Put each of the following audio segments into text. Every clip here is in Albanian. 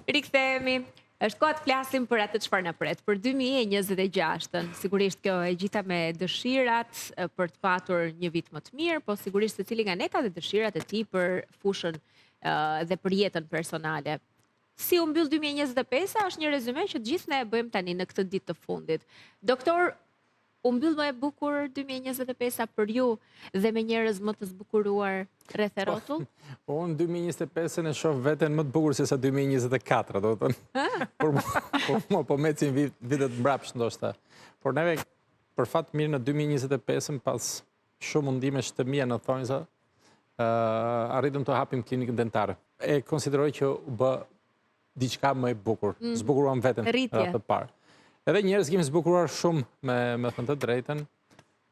Rikthehemi. Është kohë të flasim për atë çfarë na pret për 2026-ën. Sigurisht kjo e gjitha me dëshirat për të patur një vit më të mirë, po sigurisht secili nga ne ka dhe dëshirat e tij për fushën dhe për jetën personale. Si u mbyll 2025-a është një rezume që të gjithë ne e bëjmë tani në këtë ditë të fundit. Doktor, u mbyll më e bukur 2025-a për ju dhe me njerëz më të zbukuruar rreth e rrotull? Unë 2025-ën e shoh veten më të bukur se sa 2024, do të thënë. Po mecin vitet mbrapsht ndoshta. Por neve për fat mirë në 2025-ën pas shumë mundimesh të mia në thonjza, arritëm të hapim klinikën dentare. E konsideroj që u bë diçka më e bukur. Zbukuruam veten të parë. Edhe njerëz kemi zbukuruar shumë me thënë të drejtën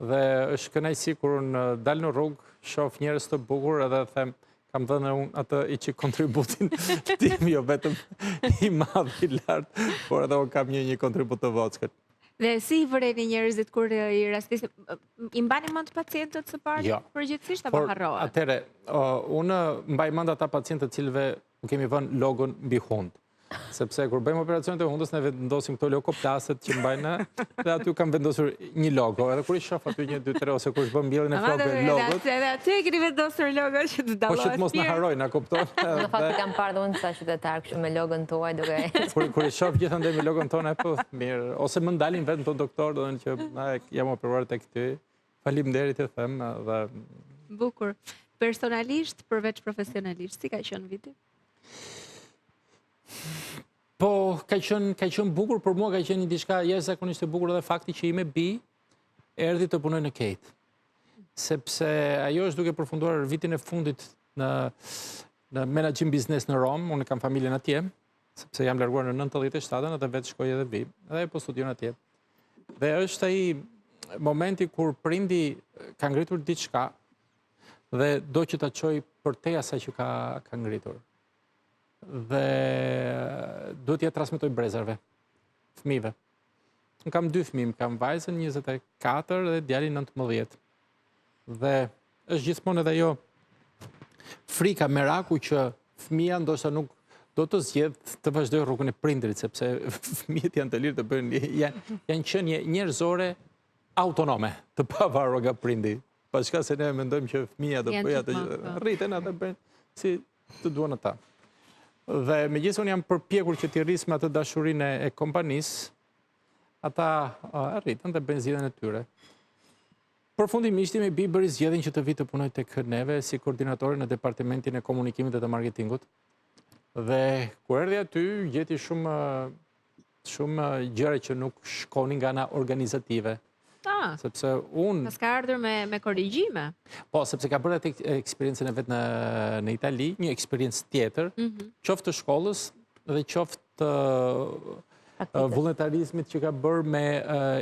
dhe është kënaqësi kur unë dal në rrugë, shoh njerëz të bukur edhe them kam dhënë unë atë i çik kontributin tim, jo vetëm i madh i lartë, por edhe unë kam një kontribut të vockët. Dhe si i vëreni njerëzit kur i rastisni? I mbani mend pacientët së pari përgjithsisht apo harrohen? Atëre, unë mbaj mend ata pacientë të cilëve u kemi vënë logon mbi hund. Sepse kur bëjmë operacionet e hundës, ne vendosim këto leukoplaset që mbajnë dhe aty kam vendosur një logo. Edhe kur i shoh aty 1, 2, 3 ose kur bëm mbjelljen e flokëve logot. Edhe aty e keni vendosur logo që të dallohet. Po që të mos na harrojnë, na kupton? Në fakt kam parë unë sa qytetar kështu me logon tuaj duke. Kur i shoh gjithandaj me logon tonë, po mirë, ose më ndalin vetëm ton doktor, do të thonë që jam operuar tek ty. Faleminderit e them dhe bukur. Personalisht përveç profesionalisht, si ka qenë viti? Po, ka qenë bukur, për mua ka qenë një diçka jashtëzakonisht e bukur edhe fakti që i me bi erdhi të punoj në Kate. Sepse ajo është duke përfunduar vitin e fundit në menaxhim biznes në Rom, unë kam familjen atje, sepse jam larguar në 97-ën edhe vetë shkoj edhe vi, edhe po studion atje. Dhe është ai momenti kur prindi ka ngritur diçka dhe do që ta çoj përtej asaj që ka ngritur. Dhe duhet t'ja transmetoj brezarve, fëmijëve. Unë kam 2 fëmijë, kam vajzën 24 dhe djalin 19. Dhe është gjithmonë edhe ajo frika, meraku që fëmia ndoshta nuk do të zgjedh të vazhdojë rrugën e prindrit, sepse fëmijët janë të lirë të bëjnë, janë qenie njerëzore autonome, të pavarur nga prindi. Paçka se ne mendojmë që fëmia do bëjë atë, rriten atë bëjnë si të duan ata. Dhe megjithëse unë jam përpjekur që t'i rris me atë dashurinë e kompanisë, ata arritën dhe bëjnë zgjedhjen e tyre. Përfundimisht me bi bëri zgjedhjen që të vi të punoj tek neve si koordinatori në departamentin e komunikimit dhe të marketingut. Dhe kur erdhi aty, gjeti shumë gjëra që nuk shkonin nga ana organizative. Sepse unë... Pas ka ardhur me korrigjime? Po, sepse ka bërë atë eksperiencën e vetë në Itali, një eksperiencë tjetër, qoftë të shkollës dhe qoftë vullnetarizmit që ka bërë me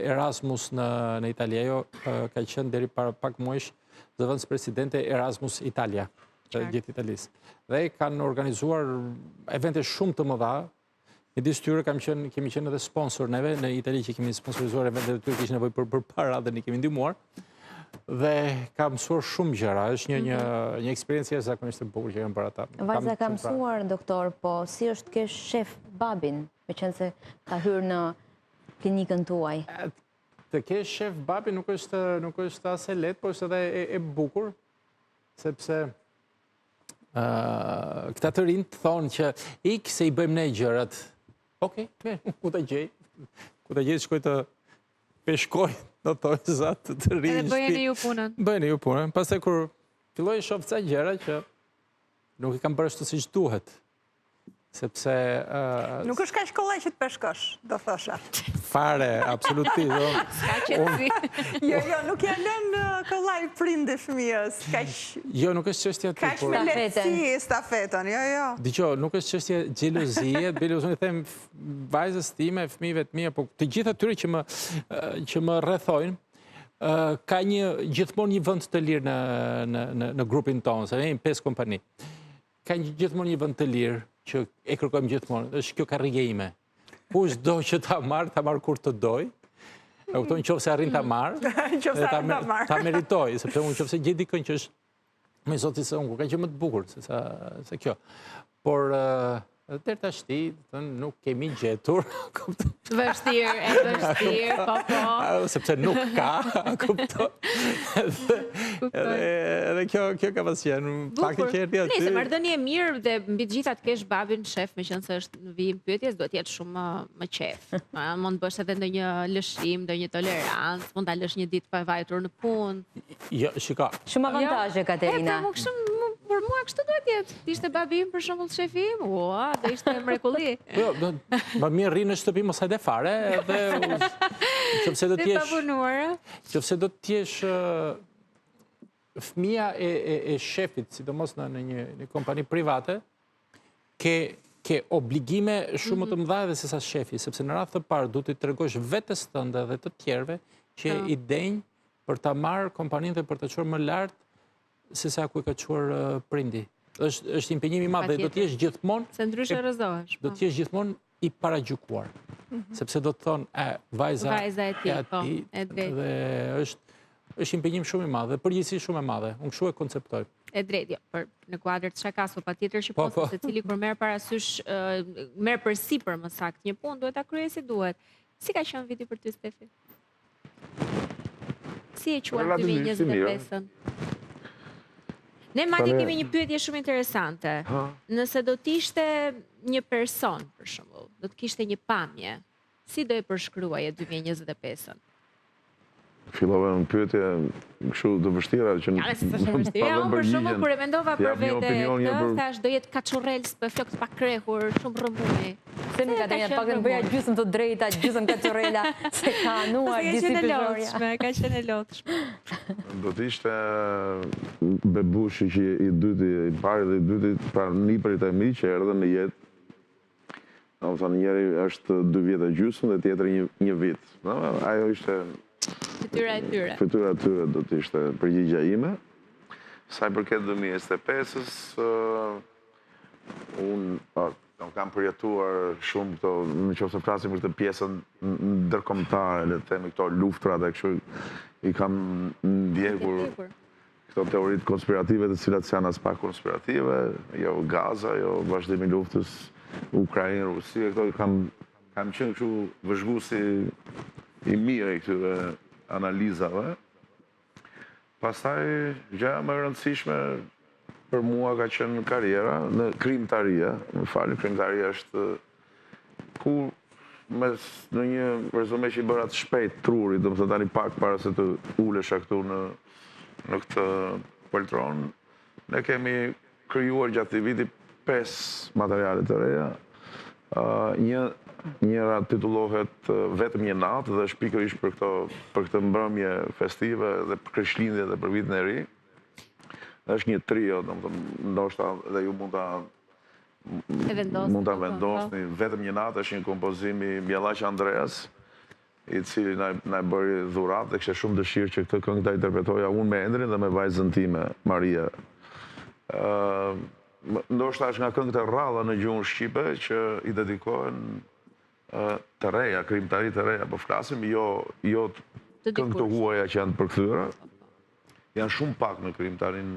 Erasmus në Itali. Ajo ka qenë deri para pak muajsh zëvendës presidente Erasmus Italia, gjithë Italisë. Dhe kanë organizuar evente shumë të mëdha. Midis tyre kemi qenë edhe sponsor neve në Itali që kemi sponsorizuar eventet e tyre, kishte nevojë për para dhe ne kemi ndihmuar. Dhe ka mësuar shumë gjëra, është një eksperiencë jashtëzakonisht e bukur që kanë bërë ata. Vajza ka mësuar, doktor, po si është ke shef babin, meqense ka hyrë në klinikën tuaj? Të ke shef babin nuk është as e lehtë, por është edhe e bukur, sepse këta të rinj thonë që ik se i bëjmë ne gjërat. Okej, ku ta gjej? Ku ta gjej shkoj të peshkoj, do thonë za të rinj. Edhe bëjeni ju punën. Bëjeni ju punën. Pastaj kur filloi të shoh ca gjëra që nuk i kam bërë ashtu siç duhet. Sepse... Nuk është kaq kollaj që të peshkosh, do thosha. Fare, absolutisht. Ska qetësi. Jo, nuk ja lën kollaj prindi fëmijës. Jo, nuk është çështja e kaq me lehtësi stafetën, jo. Dgjoj, nuk është çështje xhelozie, unë them vajzës time, fëmijëve të mia, po të gjithë atyre që më rrethojnë, ka gjithmonë një vend të lirë në grupin tonë, se jemi 5 kompani. Ka gjithmonë një vend të lirë që e kërkojmë gjithmonë, është kjo karrige ime. Kush do që ta marr kur të doj, e kupton nëse arrin ta marr, ta meritoj, sepse unë nëse gjej dikën që është me zotin se unë, ka që më të bukur se kjo. por deri tash nuk kemi gjetur. Vështirë, po. Sepse nuk ka, kupton. Edhe kjo ka pas qenë fakti që erdhi aty. Nëse marrëdhënie e mirë dhe mbi të gjitha të kesh babin shef, meqense është në vijim pyetjes, duhet të jetë shumë më qef. Mund të bësh edhe ndonjë lëshim, ndonjë tolerancë, mund ta lësh një ditë pa vajtur në punë. Jo, shiko. Shumë avantazhe, Katerina. Për mua kështu duhet jetë. Ishte babi im për shembull shefi im. Ua, do ishte mrekulli. Jo, më mirë rri në shtëpi mos hajde fare, edhe nëse do të jesh papunuar. Nëse do të jesh fëmia e shefit, sidomos në një kompani private, ke obligime shumë të mëdha edhe se sa shefi, sepse në radhë të parë duhet të tregosh vetes tënde dhe të tjerëve që i denj për ta marrë kompaninë dhe për të çuar më lart se sa ku e ka çuar prindi. Është impenjim i madh dhe do të jesh gjithmonë se ndryshe rrezohesh. Do të jesh gjithmonë i paragjykuar. Sepse do të thonë, vajza e ti, po, e drejtë. Dhe është impenjim shumë i madh dhe përgjegjësi shumë e madhe. Unë kështu e konceptoj. E drejtë, për në kuadër të shakasu, patjetër që po, secili kur merr parasysh, merr përsipër më saktë një punë, duhet ta kryej si duhet. Si ka qenë viti për ty, Stefi? Si e quan 2025-ën? Ne madje kemi një pyetje shumë interesante. Nëse do t'ishte një person, për shembull, do të kishte një pamje, si do e përshkruaje 2025-ën? Fillova në pyetje kështu të vështira që Ja, nëse është vështirë, unë për shembull kur e mendova për vete këtë, thash do jetë kaçurrel, flokë pa krehur, shumë rrëmuj. Se nuk ka të jetë pakën bëja gjysmë të drejta, gjysmë kaçurrela, se ka anuar disi peshorja. Ka qenë e lotshme. Do të ishte bebushi që i dyti, i pari dhe i dyti, pra nipërit e mi që erdhen në jetë. Në më thonë, njeri është 2 vjetë e gjysmë dhe tjetëri një vit. Ajo ishte... Fytyra e tyre. Fytyra e tyre do të ishte përgjigja ime. Sa i përket 2025-ës, unë kam përjetuar shumë këto, në qoftë të flasim për këtë pjesën ndërkombëtare, le të themi këto luftra dhe kështu i kam ndjekur këto teoritë konspirative të cilat janë as pak konspirative, jo Gaza, jo vazhdimi i luftës Ukrainë, Rusi, këto kam qenë kështu vëzhguesi i mirë i këtyre analizave. Pastaj, gjëja më e rëndësishme për mua ka qenë karriera në krimtaria. Më falni, krimtaria është ku në një rezume që i bëra të shpejt trurit, do më të tani pak para se të ulesha këtu në këtë poltron, ne kemi krijuar gjatë vitit 5 materiale të reja. Njëra titullohet Vetëm një natë dhe është pikërisht për këtë mbrëmje festive dhe për Krishtlindje dhe për vitin e ri. Është një trio, ndoshta dhe ju mund ta vendosni. Vetëm një natë është një kompozim i Mjellaq Andreas, i cili na bëri dhuratë dhe kishte shumë dëshirë që këtë këngë ta interpretoja unë me Endrin dhe me vajzën time, Maria. Ndoshta është nga këngët e rralla në gjuhën shqipe që i dedikohen të reja, krimtari të reja, po flasim, jo këngë të huaja që janë përkthyera. Janë shumë pak në krimtarin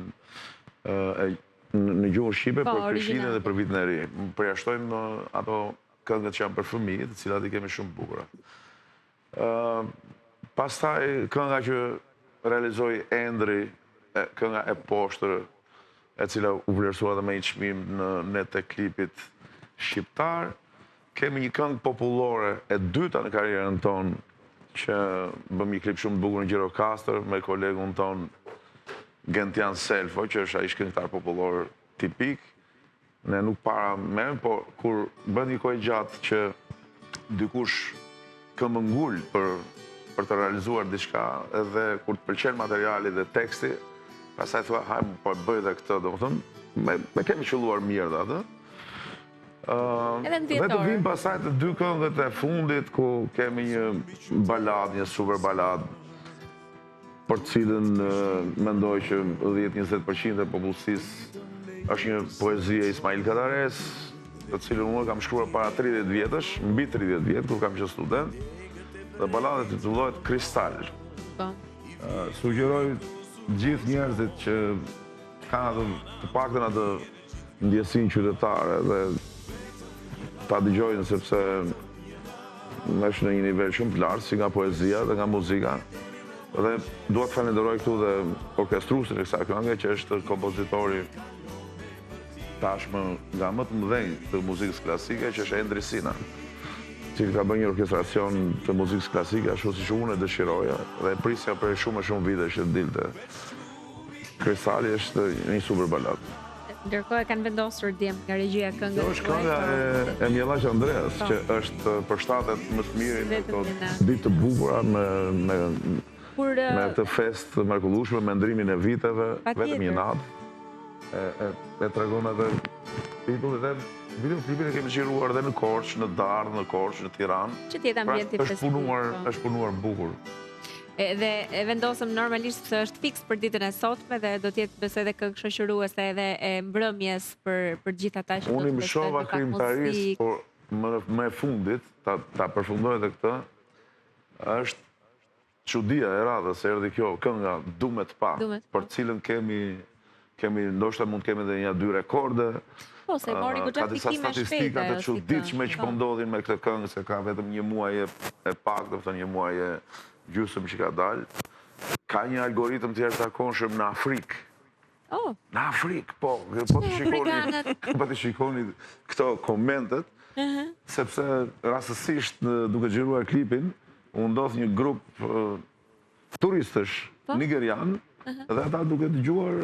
në gjuhën shqipe për Krishtlindjen dhe për vitin e ri. Përjashtojmë ato këngët që janë për fëmijë, të cilat i kemi shumë bukura. Pastaj kënga që realizoi Endri, kënga e poshtër, e cila u vlerësua dhe me një çmim në net të klipit shqiptar. Kemi një këngë popullore e dyta në karrierën tonë, që bëm një klip shumë të bukur në Gjirokastër me kolegun ton Gentian Selfo, që është ai këngëtar popullor tipik. Ne nuk para merrem, po kur bën një kohë gjatë që dikush këmbëngul për të realizuar diçka, edhe kur të pëlqen materiali dhe teksti, pastaj thua, hajmë po bëj edhe këtë, domethënë, me kemi qelluar mirë dhe atë. Dhe të vim pasaj të 2 këngët e fundit, ku kemi një balad, një super balad, për cilën mendoj që 10-20% e popullsisë është një poezi e Ismail Kadares, të cilën unë kam shkruar para 30 vjetësh, mbi 30 vjetë, kur kam qenë student, dhe balada titullohet Kristal. Sugjeroj gjithë njerëzit që kanë të paktën atë ndjesinë qytetare dhe ta dëgjojnë sepse është në një nivel shumë të lartë, si nga poezia dhe nga muzika. Dhe dua të falenderoj këtu dhe orkestruesin e kësaj këngë, që është kompozitori tashmë nga më të mëdhenj të muzikës klasike, që është Endri Sina, që ka bërë një orkestracion të muzikës klasike ashtu siç unë e dëshiroja dhe prisja për shumë vite që dilte. Kristali është një super balad. Ndërkohë e kanë vendosur djem nga regjia këngës. Kjo është kënga e Mjellaq Andreas, që është përshtatet më të mirin në këto ditë të bukura me këtë festë mrekullueshme, me ndrimin e viteve, vetëm një natë. E tregon edhe titulli dhe videoklipin e kemi qiruar edhe në Korçë, në Dardhë, në Korçë, në Tiranë. Që tjetë ambienti festiv. Është punuar bukur. Dhe e vendosëm normalisht se është fiks për ditën e sotme dhe do tjetë besoj edhe këngë shoqëruese edhe e mbrëmjes për gjithë ata që do Unë të më shova krimtarisë, por më e fundit, ta përfundoj edhe këtë, është çudia e radhës, erdhi kjo kënga Dumet Pa, për cilën kemi ndoshta mund kemi edhe 1-2 rekorde. Po, se mori goxha ka disa statistika të çuditshme që po ndodhin me këtë këngë, se ka vetëm një muaj e pak, do të thënë një muaj e gjysëm që ka dalë. Ka një algoritëm të jashtëzakonshëm në Afrikë. Në Afrikë, po të shikoni këto komentet, sepse rastësisht duke xhiruar klipin, u ndodh një grup turistësh nigerian dhe ata duke dëgjuar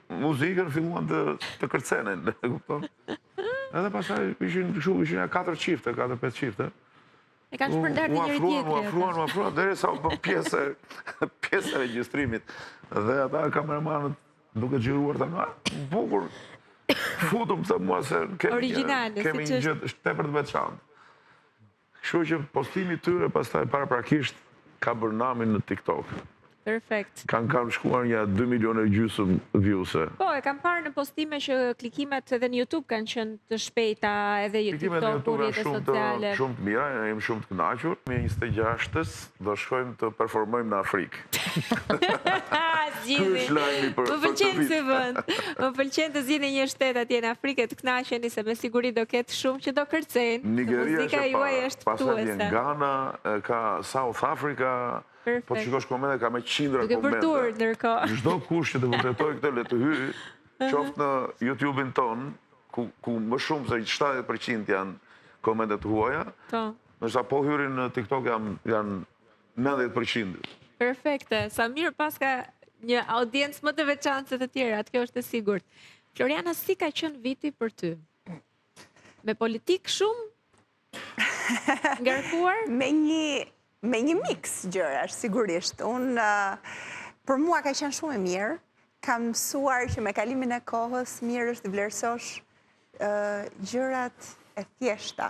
muzikën filluan të kërcenen, e kupton? Edhe pastaj ishin 4 çifte, 4-5 çifte. E kanë shpërndarë të njëri tjetri. U afruan, derisa u bën pjesë e regjistrimit. Dhe ata kameramanët duke xhiruar tani, bukur. Futëm të mua se kemi një gjë tepër të veçantë. Kështu që postimi i tyre pastaj paraprakisht ka bërë namin në TikTok. Perfekt. Kanë shkuar një 2,5 milionë viewse. Po, e kam parë në postime që klikimet edhe në YouTube kanë qenë të shpejta, edhe TikTok, rrjetet sociale. Shumë të mira, jemi shumë të kënaqur. Me 26-s do shkojmë të performojmë në Afrikë. Më pëlqen se vend. Më pëlqen të zgjidhni një shtet atje në Afrikë të kënaqeni, se me siguri do ketë shumë që do kërcejnë. Muzika juaj është ftuese. Pastaj vjen Ghana, ka South Africa. Po të shikosh komente, ka me 100 komente. Duke vërtur, ndërkohë. Çdo kush që të vërtetoj këtë le të hyjë, qoftë në YouTube-in ton, ku më shumë se 70% janë komentet huaja, ndërsa po hyrin në TikTok janë 90%. Perfekte. Sa mirë paska një audiencë më të veçantë se të tjerat, kjo është e sigurt. Floriana, si ka qenë viti për ty? Me politik shumë ngarkuar? Me një mix gjërash, sigurisht. Për mua ka qenë shumë e mirë. Kam mësuar që me kalimin e kohës, mirë është të vlerësosh gjërat e thjeshta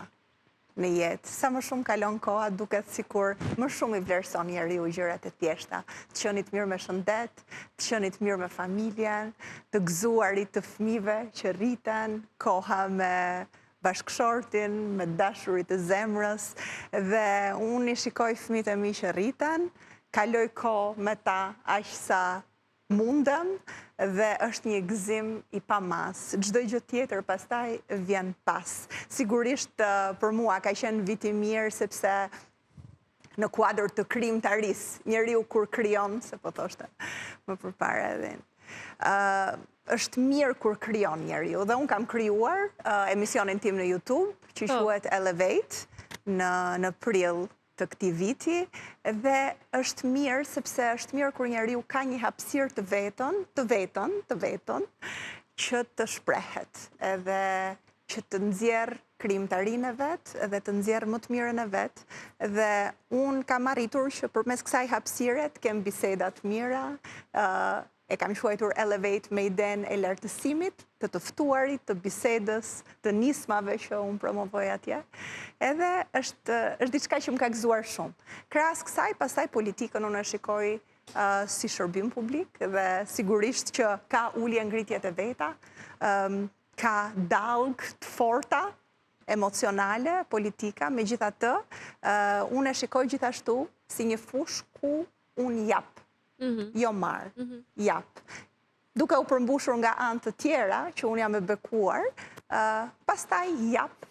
në jetë. Sa më shumë kalon koha, duket sikur më shumë i vlerëson njeriu gjërat e thjeshta. Të qenit mirë me shëndet, të qenit mirë me familjen, të gëzuarit të fëmijëve që rriten, koha me bashkëshortin, me dashurit të zemrës, dhe unë i shikoj fëmijët e mi që rriten, kaloj kohë me ta aq sa mundem, dhe është një gëzim i pamas. Çdo gjë tjetër pastaj vjen pas. Sigurisht për mua ka qenë vit i mirë, sepse në kuadër të krijimtarisë, njeriu kur krijon, se po thoshte më përpara edhe është mirë kur krijon njeriu, dhe unë kam krijuar emisionin tim në YouTube, që quhet Elevate, në prill të këtij viti, dhe është mirë sepse është mirë kur njeriu ka një hapësirë të vetën, që të shprehet, edhe që të nxjerr krijimtarinë e vet, edhe të nxjerr më të mirën e vet, dhe unë kam arritur që përmes kësaj hapësire të kem biseda të mira. E kam quajtur Elevate me idenë e lartësimit, të ftuarit, të bisedës, të nismave që unë promovoj atje. Edhe është diçka që më ka gëzuar shumë. Krahas kësaj, pastaj politikën unë e shikoj si shërbim publik, dhe sigurisht që ka ulje ngritjet e veta, ka dallg të forta, emocionale, politika, megjithatë, unë e shikoj gjithashtu si një fushë ku unë jap. Jo marë, jap. duke u përmbushur nga anë të tjera, që unë jam e bekuar, pastaj jap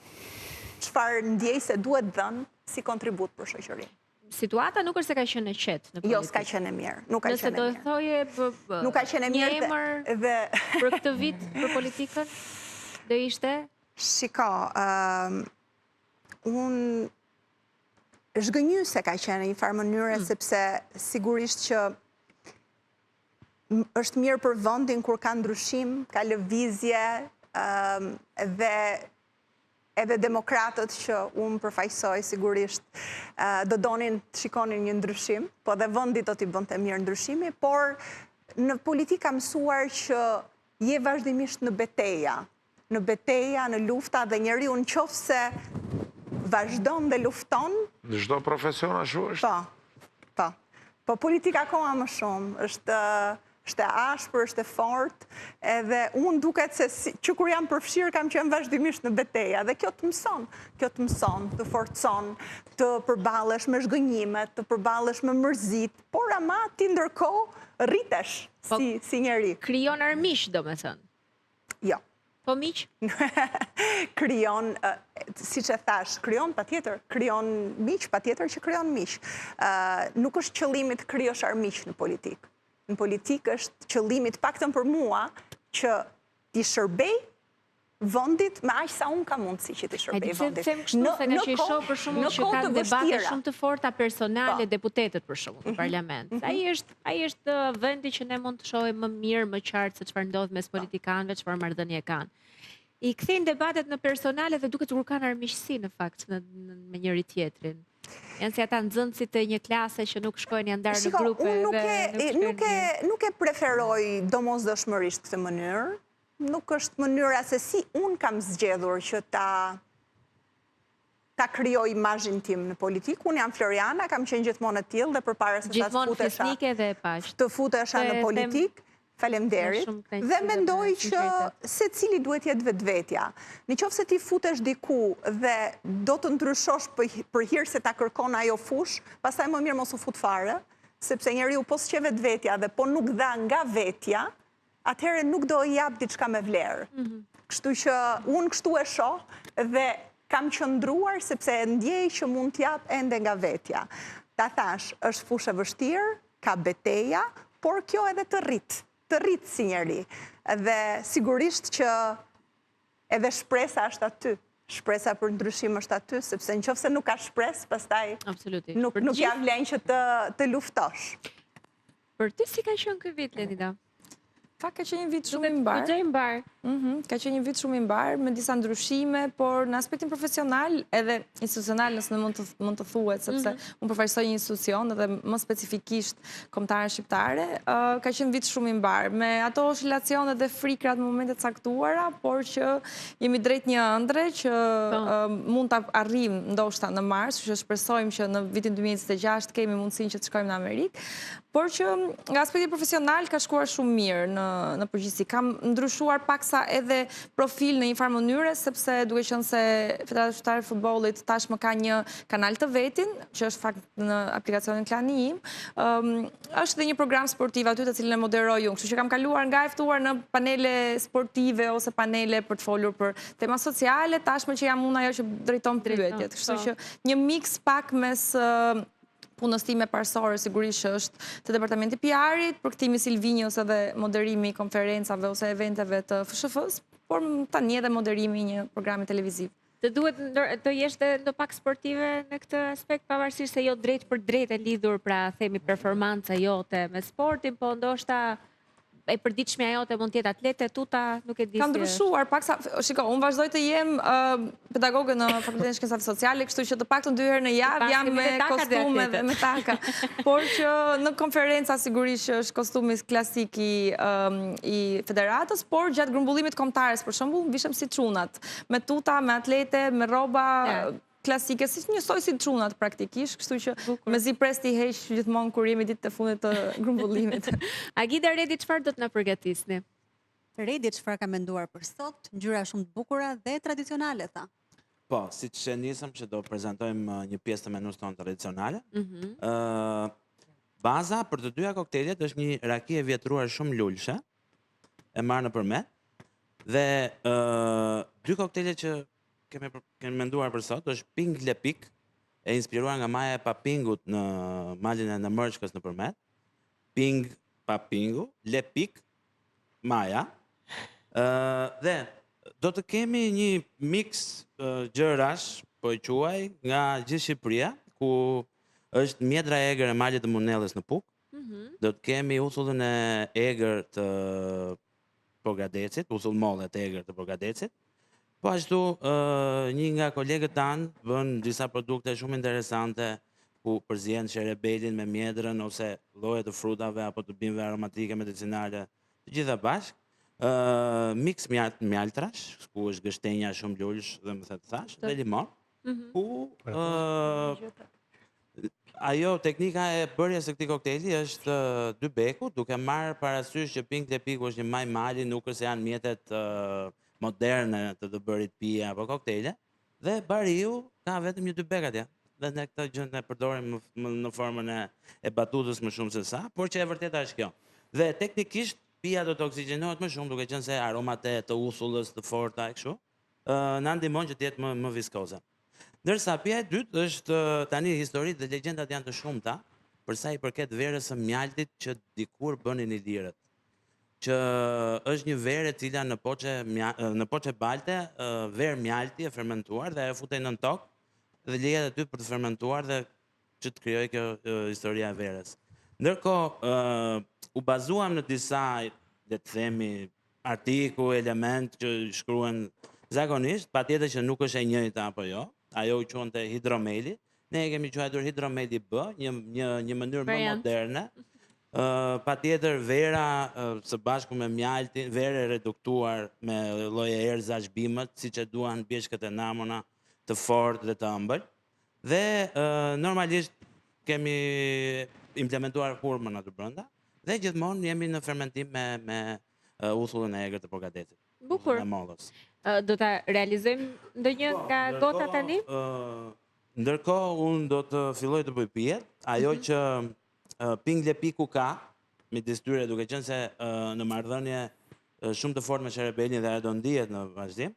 çfarë ndjej se duhet dhënë si kontribut për shoqërinë. Situata nuk është se ka qenë e qetë në politikë. Jo, s'ka qenë e mirë. Nuk ka Nëse qenë do e të mirë. thoje Nuk ka qenë e një mirë emër dhe për këtë vit për politikën, do ishte? shiko, unë zhgënjyse ka qenë në një farë mënyre, sepse sigurisht që është mirë për vendin kur ka ndryshim, ka lëvizje, dhe edhe demokratët që unë përfaqësoj sigurisht do donin të shikonin një ndryshim, po dhe vendi do t'i bënte mirë ndryshimi, por në politikë kam mësuar që je vazhdimisht në beteja, në lufta, dhe njeriu nëse vazhdon dhe lufton. Në çdo profesion ashtu është? Po. Po politika akoma më shumë, është e ashpër, është e fortë, edhe unë duket se që kur jam përfshirë kam qenë vazhdimisht në beteja, dhe kjo të mëson, të forcon, të përballesh me zhgënjimet, të përballesh me mërzit, por ama ti ndërkohë rritesh si njeri. Krijon armiq, domethënë. Jo. Po miq? Krijon, siç e thash, krijon patjetër, krijon miq, patjetër që krijon miq. Nuk është qëllimi të krijosh armiq në politikë. Në politikë është qëllimi, të paktën për mua, që ti shërbej vendit me aq sa unë kam mundësi që ti shërbej vendit. Them kështu, se nga që i shoh për shembull që ka debate shumë të forta personale deputetët për shembull në parlament. Ai është vendi që ne mund të shohim më mirë, më qartë se çfarë ndodh mes politikanëve, çfarë marrëdhënie kanë. I kthejnë debatet në personale dhe duket kur kanë armiqësi në fakt me njëri tjetrin. Janë si ata nxënësit të një klase që nuk shkojnë janë ndarë në grupe dhe nuk e preferoj domosdoshmërisht këtë mënyrë. Nuk është mënyra se si unë kam zgjedhur që ta krijoj imazhin tim në politikë. Unë jam Floriana, kam qenë gjithmonë e tillë dhe përpara se të futesha në politikë. Faleminderit. Dhe mendoj që secili duhet jetë vetvetja. Nëse ti futesh diku dhe do të ndryshosh për hir se ta kërkon ajo fush, pastaj më mirë mos u fut fare, sepse njeriu po s'qe vetvetja dhe po nuk dha nga vetja, atëherë nuk do i jap diçka me vlerë. Kështu që unë kështu e shoh dhe kam qëndruar sepse ndjej që mund t'jap ende nga vetja. Ta thash, është fushë e vështirë, ka beteja, por kjo edhe të rrit si njeri. Dhe sigurisht që edhe shpresa është aty. Shpresa për ndryshim është aty, sepse nëse nuk ka shpresë, pastaj nuk ka vlerë që të luftosh. Për ty si ka qenë ky vit, Ledida? Ka qenë një vit shumë i mbar. Ka qenë një vit shumë i mbar, me disa ndryshime, por në aspektin profesional edhe institucional, nëse mund të thuhet, sepse unë përfaqësoj një institucion edhe më specifikisht kombëtare shqiptare, ka qenë vit shumë i mbar, me ato oscilacione dhe frikrat në momente të caktuara, por që jemi drejt një ëndre që mund ta arrijmë ndoshta në mars, që shpresojmë që në vitin 2026 kemi mundësinë që të shkojmë në Amerikë, por që nga aspekti profesional ka shkuar shumë mirë në përgjithësi. Kam ndryshuar paksa edhe profil në një farë mënyre, sepse duke qenë se Federata Shqiptare e Futbollit tashmë ka një kanal të vetin, që është fakt në aplikacionin Klani Im, është dhe një program sportiv aty të cilin e moderoj unë, kështu që kam kaluar nga e ftuar në panele sportive ose panele për të folur për tema sociale, tashmë që jam unë ajo që drejton pyetjet. Kështu që një mix pak mes punës time parsore sigurisht që është të departamenti PR-it, përktimi Silvinios edhe moderimi konferencave ose eventeve të FSHF-s, por tani edhe moderimi një programi televiziv. Të duhet të jesh ndo pak sportive në këtë aspekt, pavarësisht se jo drejt për drejt e lidhur, pra themi performanca jote me sportin, po ndoshta e përditshmja jote mund të jetë atlete, tuta, nuk e di si. Ka ndryshuar paksa, shiko, unë vazhdoj të jem pedagoge në Fakultetin e Shkencave Sociale, kështu që të paktën 2 herë në javë jam me kostume dhe me taka. Por që në konferenca sigurisht që është kostumi klasik i federatës, por gjatë grumbullimit kombëtares, për shembull, vishem si çunat, me tuta, me atlete, me rroba klasike, si njësoj si çunat praktikisht, kështu që mezi pres t'i heq gjithmonë kur jemi ditë të fundit të grumbullimit. Agida Redi, çfarë do të na përgatisni? Redi, çfarë ka menduar për sot? Ngjyra shumë të bukura dhe tradicionale, tha. Po, si që nisëm që do prezentojmë një pjesë të menus tonë tradicionale. Baza për të dyja koktejlet është një raki e vjetruar shumë lulshe, e marrë në përmet. Dhe dy koktele që kemi menduar për sot është Ping Lepik, e inspiruar nga maja e papingut në malin e në mërshkës në përmet. Ping papingu, Lepik, maja. Dhe do të kemi një mix gjërash, po e quaj, nga gjithë Shqipëria, ku është mjedra e egër e malit të Munellës në Puk. Do të kemi uthullën e egër të Porgadecit, uthull molle të egër të Porgadecit. Po ashtu, një nga kolegët tanë bën disa produkte shumë interesante ku përzien sherebelin me mjedrën ose lloje të frutave apo të bimëve aromatike medicinale, të gjitha bashkë. Mix mjaltrash, ku është gështenja shumë lulsh dhe më thëtë thash, dhe limon, ku ajo teknika e bërjes së këtij koktejli është dy beku, duke marrë parasysh që Ping Lepiku është një maj mali, nuk është se janë mjetet moderne të bërit pije apo koktejle, dhe bariu ka vetëm një dy bek atje. Dhe ne këtë gjë ne përdorim në formën e batutës më shumë se sa, por që e vërteta është kjo. Dhe teknikisht pija do të oksigenohet më shumë, duke qenë se aromate të uthullës, të forta e kështu, na ndihmon që të jetë më viskoze. Ndërsa pija e dytë është tani historitë dhe legjendat janë të shumta për sa i përket verës së mjaltit që dikur bënin ilirët. Që është një verë e cila në poçe balte, verë mjalti e fermentuar dhe e futej nën tokë dhe lejet aty për të fermentuar dhe që të krijojë kjo historia e verës. Ndërkohë, u bazuam në disa, le të themi, artikuj, element që shkruen zakonisht, patjetër që nuk është e njëjta apo jo, ajo u quante hidromeli, ne e kemi quajtur hidromeli B, një mënyrë më moderne. Patjetër vera së bashku me mjaltin, verë reduktuar me lloje erëzash bimët, siç e duan bjeshkët e namona, të fortë dhe të ëmbël. Dhe normalisht kemi implementuar hurmën aty brenda dhe gjithmonë jemi në fermentim me uthullën e egër të Porgadecit. Bukur. Do ta realizojmë ndonjë nga gota tani? Ndërkohë unë do të filloj të bëj pijet, ajo që Ping Lepiku ka midis tyre, duke qenë se në marrëdhënie shumë të fortë me sherebelin dhe ajo do ndihet në vazhdim.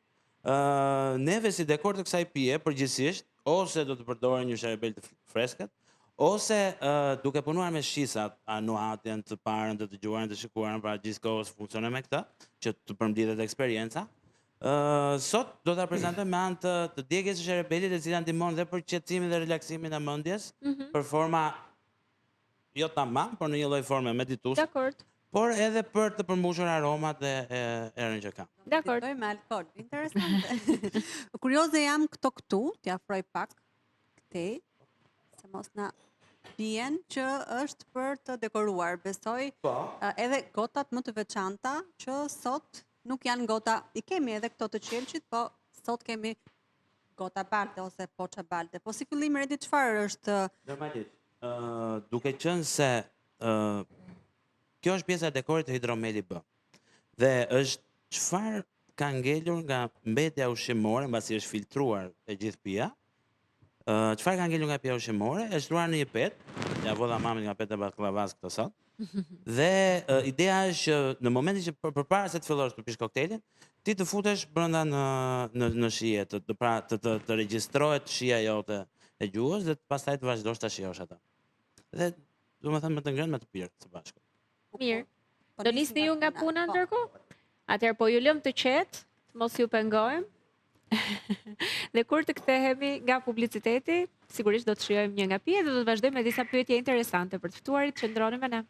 Neve si dekor të kësaj pije, përgjithsisht, ose do të përdorim një sherebel të freskët, ose duke punuar me shisat, anuatin, të parën, të dëgjuarën, të shikuarën, pra gjithë kohës funksionon me këtë, që të përmbledhet eksperienca. Sot do ta prezantoj me anë të djegjes së sherebelit, e cila ndihmon dhe për qetësimin dhe relaksimin e mendjes, për forma jo tamam, por në një lloj forme medituese. Dakor. Por edhe për të përmbushur aromat dhe erën që ka. Dakor. Me alkool, interesante. Kurioze jam këtu, t'i afroj pak këtej, se mos na bien që është për të dekoruar. Besoj edhe gotat më të veçanta që sot nuk janë gota, i kemi edhe këto të qelçit, po sot kemi gota balte ose poça balte. Po si fillim Redi, çfarë është? Normalisht. Duke qenë se kjo është pjesa e dekorit të hidromeli B. Dhe është çfarë ka ngelur nga mbetja ushqimore, mbasi është filtruar e gjithë pija. Çfarë ka ngelur nga pija ushqimore, është shtruar në një petë, ja vodha mamin nga petë e baklavas këtë sot. Dhe ideja është që në momentin që përpara se të fillosh të pish koktelin, ti të futesh brenda në shije, të regjistrohet shija jote e gjuhës dhe pastaj të vazhdosh ta shijosh ata. Dhe domethënë me të ngrënë me të pirë së bashku. Mirë. Do nisni ju nga puna ndërkohë? Atëherë po ju lëm të qetë, mos ju pengojmë. Dhe kur të kthehemi nga publiciteti, sigurisht do të shijojmë një nga pijet dhe do të vazhdojmë me disa pyetje interesante për të ftuarit që ndroni me ne.